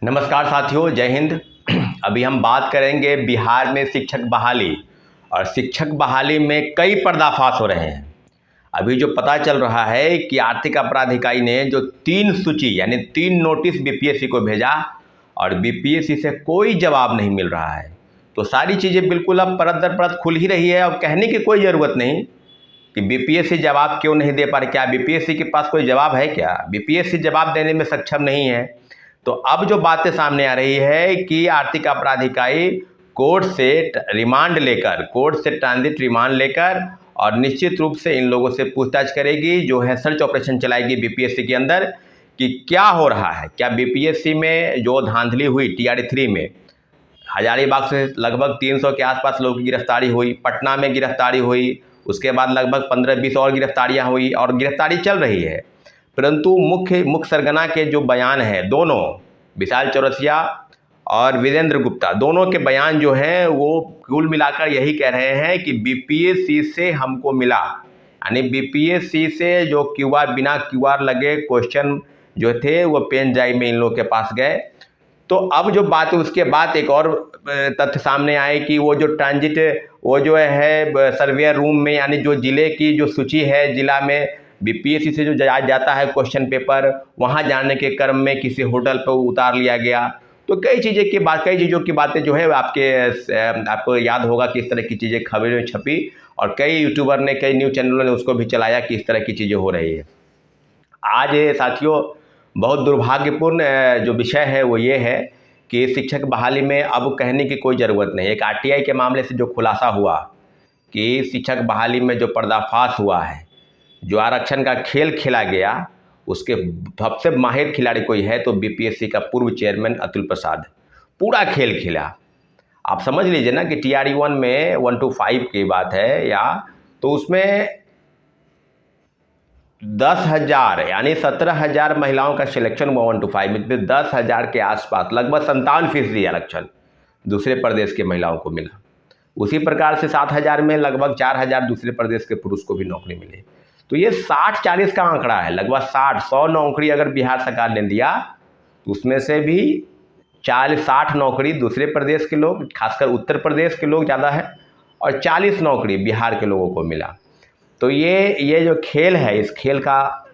नमस्कार साथियों, जय हिंद। अभी हम बात करेंगे बिहार में शिक्षक बहाली और शिक्षक बहाली में कई पर्दाफाश हो रहे हैं। अभी जो पता चल रहा है कि आर्थिक अपराध इकाई ने जो 3 सूची यानी 3 नोटिस बीपीएससी को भेजा और बीपीएससी से कोई जवाब नहीं मिल रहा है। तो सारी चीज़ें बिल्कुल अब परत दर परत खुल ही रही है। अब कहने की कोई ज़रूरत नहीं कि बीपीएससी जवाब क्यों नहीं दे पा रही। क्या बीपीएससी के पास कोई जवाब है? क्या बीपीएससी जवाब देने में सक्षम नहीं है? तो अब जो बातें सामने आ रही है कि आर्थिक अपराध इकाई कोर्ट से ट्रांजिट रिमांड लेकर और निश्चित रूप से इन लोगों से पूछताछ करेगी, जो है सर्च ऑपरेशन चलाएगी बीपीएससी के अंदर कि क्या हो रहा है। क्या बीपीएससी में जो धांधली हुई TRE-3 में, हजारीबाग से लगभग 300 के आसपास लोगों की गिरफ्तारी हुई, पटना में गिरफ्तारी हुई, उसके बाद लगभग 15-20 और गिरफ्तारियां हुई और गिरफ्तारी चल रही है। परंतु मुख्य सरगना के जो बयान हैं, दोनों विशाल चौरसिया और वीरेंद्र गुप्ता, दोनों के बयान जो हैं वो कुल मिलाकर यही कह रहे हैं कि बीपीएससी से हमको मिला, यानी बीपीएससी से जो बिना क्यूआर लगे क्वेश्चन जो थे वो पेन ड्राइव में इन लोगों के पास गए। तो अब जो बात है उसके बाद एक और तथ्य सामने आए कि वो जो ट्रांजिट वो जो है सर्वेयर रूम में, यानी जो जिले की जो सूची है, जिला में बीपीएससी से जो जाता है क्वेश्चन पेपर, वहाँ जाने के क्रम में किसी होटल पर उतार लिया गया। तो कई चीज़ों की बातें जो है आपको याद होगा कि इस तरह की चीज़ें खबरें में छपी और कई यूट्यूबर ने, कई न्यूज़ चैनलों ने उसको भी चलाया कि इस तरह की चीज़ें हो रही है। आज साथियों बहुत दुर्भाग्यपूर्ण जो विषय है वो ये है कि शिक्षक बहाली में अब कहने की कोई ज़रूरत नहीं। एक आरटीआई के मामले से जो खुलासा हुआ कि शिक्षक बहाली में जो पर्दाफाश हुआ है, जो आरक्षण का खेल खेला गया, उसके सबसे माहिर खिलाड़ी कोई है तो बीपीएससी का पूर्व चेयरमैन अतुल प्रसाद पूरा खेल खेला। आप समझ लीजिए ना कि TRE-1 में 1 to 5 की बात है, या तो उसमें 10,000 यानी 17,000 महिलाओं का सिलेक्शन हुआ 1 to 5 में। 10,000 के आसपास लगभग 57% आरक्षण दूसरे प्रदेश के महिलाओं को मिला। उसी प्रकार से 7,000 में लगभग 4,000 दूसरे प्रदेश के पुरुष को भी नौकरी मिली। तो ये 60-40 का आंकड़ा है। लगभग 100 नौकरी अगर बिहार सरकार ने दिया तो उसमें से भी 40-60 नौकरी दूसरे प्रदेश के लोग, खासकर उत्तर प्रदेश के लोग ज़्यादा है, और 40 नौकरी बिहार के लोगों को मिला। तो ये जो खेल है, इस खेल का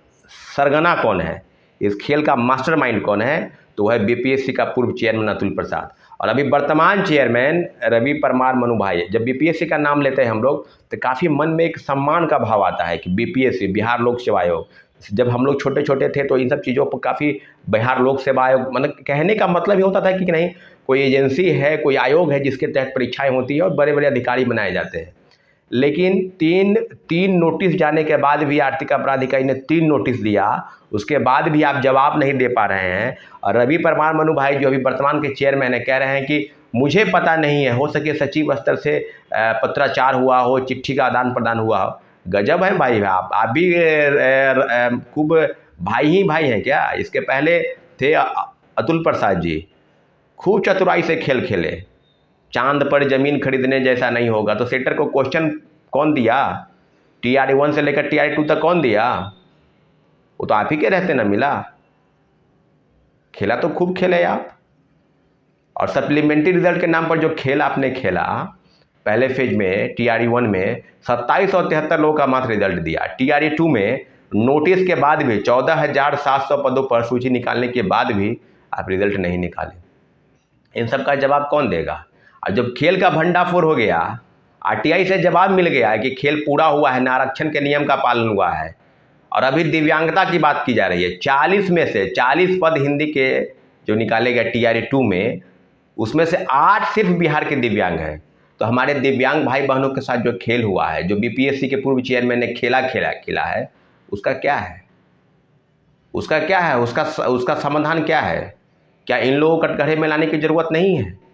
सरगना कौन है, इस खेल का मास्टरमाइंड कौन है, तो वह है बीपीएससी का पूर्व चेयरमैन अतुल प्रसाद और अभी वर्तमान चेयरमैन रवि परमार मनु भाई। जब बीपीएससी का नाम लेते हैं हम लोग तो काफ़ी मन में एक सम्मान का भाव आता है कि बीपीएससी, बिहार लोक सेवा आयोग। जब हम लोग छोटे छोटे थे तो इन सब चीज़ों पर काफ़ी बिहार लोक सेवा आयोग, मतलब कहने का मतलब ये होता था कि नहीं, कोई एजेंसी है, कोई आयोग है जिसके तहत परीक्षाएँ होती है और बड़े बड़े अधिकारी बनाए जाते हैं। लेकिन तीन नोटिस जाने के बाद भी आर्थिक अपराध इकाई ने 3 नोटिस दिया, उसके बाद भी आप जवाब नहीं दे पा रहे हैं। और रवि परमार मनु भाई जो अभी वर्तमान के चेयरमैन है कह रहे हैं कि मुझे पता नहीं है, हो सके सचिव स्तर से पत्राचार हुआ हो, चिट्ठी का आदान प्रदान हुआ हो। गजब है भाई, आप भी खूब भाई ही भाई हैं क्या? इसके पहले थे अतुल प्रसाद जी, खूब चतुराई से खेल खेले। चांद पर ज़मीन खरीदने जैसा नहीं होगा। तो सेटर को क्वेश्चन कौन दिया? TRE-1 से लेकर TRE-2 तक कौन दिया? वो तो आप ही के रहते ना मिला। खेला तो खूब खेले आप। और सप्लीमेंट्री रिजल्ट के नाम पर जो खेल आपने खेला पहले फेज में, TRE-1 में 2773 लोगों का मात्र रिजल्ट दिया। TRE-2 में नोटिस के बाद भी 14,700 पदों पर सूची निकालने के बाद भी आप रिजल्ट नहीं निकाले। इन सब का जवाब कौन देगा? और जब खेल का भंडाफोड़ हो गया, आरटीआई से जवाब मिल गया है कि खेल पूरा हुआ है, आरक्षण के नियम का पालन हुआ है, और अभी दिव्यांगता की बात की जा रही है। 40 में से 40 पद हिंदी के जो निकाले गए TRE-2 में, उसमें से 8 सिर्फ बिहार के दिव्यांग हैं। तो हमारे दिव्यांग भाई बहनों के साथ जो खेल हुआ है, जो बीपीएससी के पूर्व चेयरमैन ने खेला है, उसका क्या है? उसका समाधान क्या है? क्या इन लोगों को कटघरे में लाने की ज़रूरत नहीं है?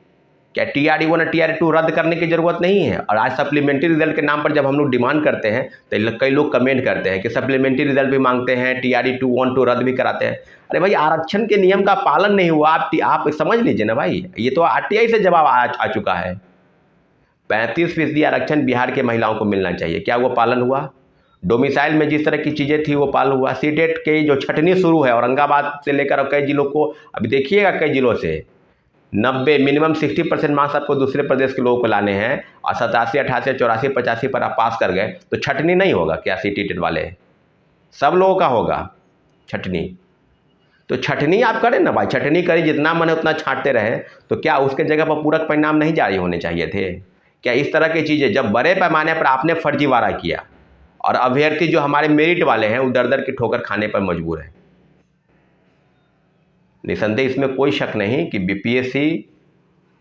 क्या TRE-1 और TRE-2 रद्द करने की ज़रूरत नहीं है? और आज सप्लीमेंट्री रिजल्ट के नाम पर जब हम लोग डिमांड करते हैं तो कई लोग कमेंट करते हैं कि सप्लीमेंट्री रिजल्ट भी मांगते हैं, TRE-2 1 2 रद्द भी कराते हैं। अरे भाई, आरक्षण के नियम का पालन नहीं हुआ। आप समझ लीजिए ना भाई, ये तो आरटीआई से जवाब आ चुका है। 35% आरक्षण बिहार के महिलाओं को मिलना चाहिए, क्या वो पालन हुआ? डोमिसाइल में जिस तरह की चीज़ें थी वो पाल हुआ। सीटेट की जो छटनी शुरू है औरंगाबाद से लेकर कई जिलों को, अभी देखिएगा कई जिलों से 90 मिनिमम 60% मार्क्स आपको दूसरे प्रदेश के लोगों को लाने हैं और 87, 88, 84, 85 पर आप पास कर गए तो छटनी नहीं होगा क्या? सीटेट वाले सब लोगों का होगा छटनी। तो छटनी आप करें ना भाई, छटनी करें, जितना मन है उतना छांटते रहें, तो क्या उसके जगह पर पूरक परिणाम नहीं जारी होने चाहिए थे? क्या इस तरह की चीज़ें जब बड़े पैमाने पर आपने फर्जीवाड़ा किया और अभ्यर्थी जो हमारे मेरिट वाले हैं वो दर दर की ठोकर खाने पर मजबूर हैं। निसंदेह इसमें कोई शक नहीं कि बीपीएससी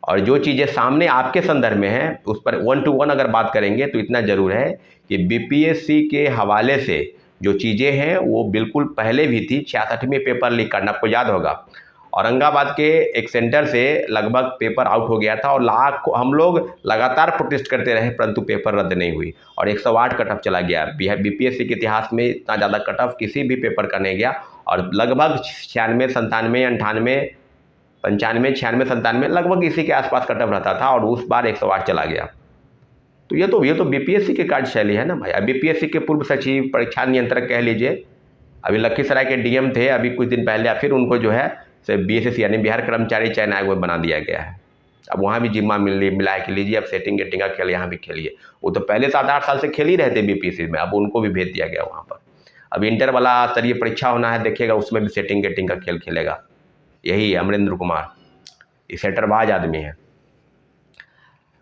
और जो चीज़ें सामने आपके संदर्भ में हैं उस पर 1 to 1 अगर बात करेंगे तो इतना ज़रूर है कि बीपीएससी के हवाले से जो चीज़ें हैं वो बिल्कुल पहले भी थी। 66वें पेपर लीक करना आपको याद होगा, औरंगाबाद के एक सेंटर से लगभग पेपर आउट हो गया था और हम लोग लगातार प्रोटेस्ट करते रहे परंतु पेपर रद्द नहीं हुई और 108 कट ऑफ चला गया। बीपीएससी के इतिहास में इतना ज़्यादा कट ऑफ किसी भी पेपर का नहीं गया और लगभग 96, 97, 98, 95, 96, 97 लगभग इसी के आसपास कट ऑफ रहता था और उस बार 108 चला गया। तो ये तो बीपीएससी की कार्यशैली है ना भाई। अब बीपीएससी के पूर्व सचिव, परीक्षा नियंत्रक कह लीजिए, अभी लखीसराय के डीएम थे अभी कुछ दिन पहले, फिर उनको जो है बीएसएससी यानी बिहार कर्मचारी चयन आयोग में बना दिया गया है। अब वहाँ भी जिम्मा मिला है कि लीजिए अब सेटिंग गेटिंग का खेल यहाँ भी खेलिए। वो तो पहले 7-8 साल से खेल ही रहे थे बीपीएससी में, अब उनको भी भेज दिया गया वहाँ पर। अब इंटर वाला स्तरीय परीक्षा होना है, देखिएगा उसमें भी सेटिंग गेटिंग का खेल खेलेगा। यही है अमरेंद्र कुमार, ये सेटरबाज आदमी है।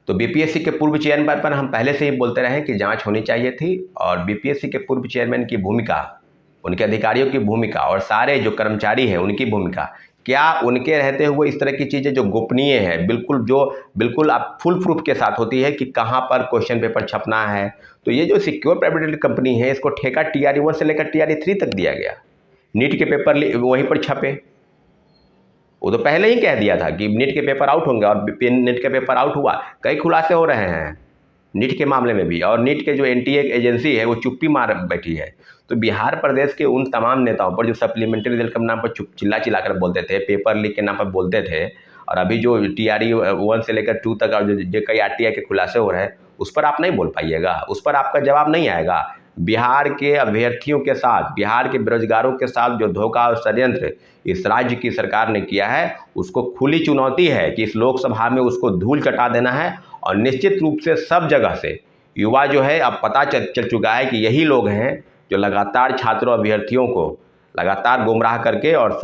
तो बीपीएससी के पूर्व चेयरमैन पर हम पहले से ही बोलते रहे कि जांच होनी चाहिए थी और बीपीएससी के पूर्व चेयरमैन की भूमिका, उनके अधिकारियों की भूमिका और सारे जो कर्मचारी हैं उनकी भूमिका, क्या उनके रहते हुए इस तरह की चीज़ें जो गोपनीय है बिल्कुल आप फुल प्रूफ के साथ होती है कि कहाँ पर क्वेश्चन पेपर छपना है। तो ये जो सिक्योर प्राइवेट लिमिटेड कंपनी है इसको ठेका TRE 1 से लेकर TRE 3 तक दिया गया। नीट के पेपर वहीं पर छपे, वो तो पहले ही कह दिया था कि नीट के पेपर आउट होंगे और नीट के पेपर आउट हुआ। कई खुलासे हो रहे हैं नीट के मामले में भी और नीट के जो एनटीए एजेंसी है वो चुप्पी मार बैठी है। तो बिहार प्रदेश के उन तमाम नेताओं पर जो सप्लीमेंट्री रिजल्ट के नाम पर चिल्ला कर बोलते थे, पेपर लीक के नाम पर बोलते थे, और अभी जो TRE 1 से लेकर 2 तक और जो कई RTI के खुलासे हो रहे हैं उस पर आप नहीं बोल पाइएगा, उस पर आपका जवाब नहीं आएगा। बिहार के अभ्यर्थियों के साथ, बिहार के बेरोजगारों के साथ जो धोखा और षड्यंत्र इस राज्य की सरकार ने किया है उसको खुली चुनौती है कि इस लोकसभा में उसको धूल चटा देना है। और निश्चित रूप से सब जगह से युवा जो है अब पता चल चुका है कि यही लोग हैं जो लगातार छात्रों अभ्यर्थियों को लगातार गुमराह करके और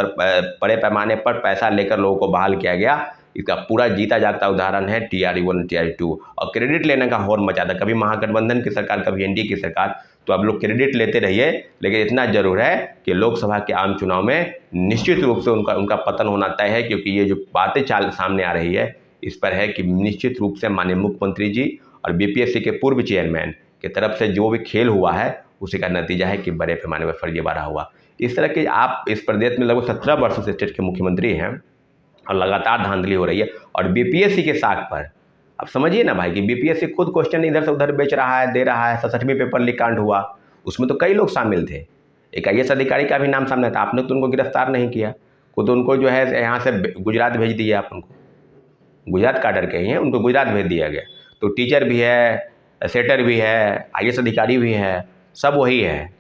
बड़े पैमाने पर पैसा लेकर लोगों को बहाल किया गया। इसका पूरा जीता जागता उदाहरण है TRE 1, TRE 2 और क्रेडिट लेने का हौर मचा था, कभी महागठबंधन की सरकार, कभी एनडीए की सरकार। तो आप लोग क्रेडिट लेते रहिए, लेकिन इतना जरूर है कि लोकसभा के आम चुनाव में निश्चित रूप से उनका पतन होना तय है, क्योंकि ये जो बातें चाल सामने आ रही है इस पर है कि निश्चित रूप से माननीय मुख्यमंत्री जी और बीपीएससी के पूर्व चेयरमैन की तरफ से जो भी खेल हुआ है उसी का नतीजा है कि बड़े पैमाने पर फर्जीवाड़ा हुआ। इस तरह के आप इस प्रदेश में लगभग 17 वर्षों से स्टेट के मुख्यमंत्री हैं और लगातार धांधली हो रही है और बीपीएससी के साख पर अब समझिए ना भाई कि बीपीएससी खुद क्वेश्चन इधर से उधर बेच रहा है, दे रहा है। 67वें पेपर लीक कांड हुआ, उसमें तो कई लोग शामिल थे। एक IAS अधिकारी का भी नाम सामने था, आपने तो उनको गिरफ्तार नहीं किया, खुद उनको जो है यहाँ से गुजरात भेज दिया। आप उनको गुजरात काडर के ही हैं, उनको गुजरात भेज दिया गया। तो टीचर भी है, सेटर भी है, IAS अधिकारी भी है, सब वही है।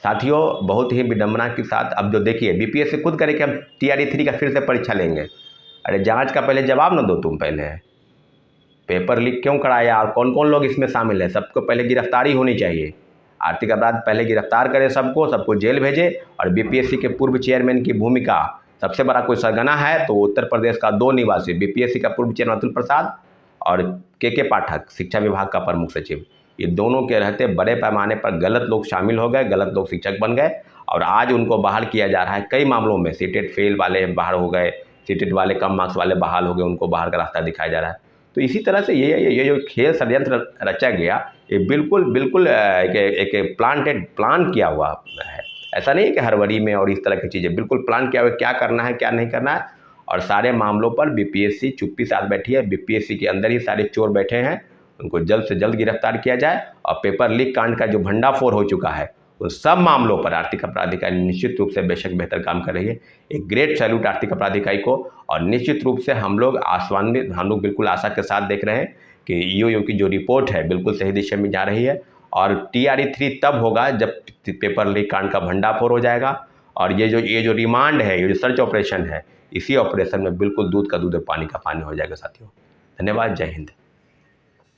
साथियों बहुत ही विडंबना के साथ अब जो देखिए बीपीएससी खुद करे कि हम TRE 3 का फिर से परीक्षा लेंगे। अरे जांच का पहले जवाब न दो, तुम पहले पेपर लीक क्यों कराया और कौन कौन लोग इसमें शामिल है, सबको पहले गिरफ्तारी होनी चाहिए। आर्थिक अपराध पहले गिरफ्तार करें सबको जेल भेजे। और बीपीएससी के पूर्व चेयरमैन की भूमिका, सबसे बड़ा कोई सरगना है तो उत्तर प्रदेश का 2 निवासी, बीपीएससी का पूर्व चेयरमैन अतुल प्रसाद और के पाठक शिक्षा विभाग का प्रमुख सचिव, ये दोनों के रहते बड़े पैमाने पर गलत लोग शामिल हो गए, गलत लोग शिक्षक बन गए और आज उनको बहाल किया जा रहा है। कई मामलों में सीटेट फेल वाले बाहर हो गए, सीटेट वाले कम मार्क्स वाले बहाल हो गए, उनको बाहर का रास्ता दिखाया जा रहा है। तो इसी तरह से ये जो खेल षड्यंत्र रचा गया ये बिल्कुल एक प्लान किया हुआ है। ऐसा नहीं है कि हड़बड़ी में और इस तरह की चीज़ें, बिल्कुल प्लान किया हुआ क्या करना है क्या नहीं करना है। और सारे मामलों पर बीपीएससी चुप्पी साथ बैठी है, बीपीएससी के अंदर ही सारे चोर बैठे हैं, उनको जल्द से जल्द गिरफ्तार किया जाए। और पेपर लीक कांड का जो भंडाफोड़ हो चुका है उन सब मामलों पर आर्थिक अपराध इकाई निश्चित रूप से बेशक बेहतर काम कर रही है। एक ग्रेट सैल्यूट आर्थिक अपराध इकाई को। और निश्चित रूप से हम लोग बिल्कुल आशा के साथ देख रहे हैं कि ईओयू की जो रिपोर्ट है बिल्कुल सही दिशा में जा रही है और TRE 3 तब होगा जब पेपर लीक कांड का भंडाफोड़ हो जाएगा। और ये जो रिमांड है, ये जो सर्च ऑपरेशन है, इसी ऑपरेशन में बिल्कुल दूध का दूध और पानी का पानी हो जाएगा साथियों। धन्यवाद। जय हिंद।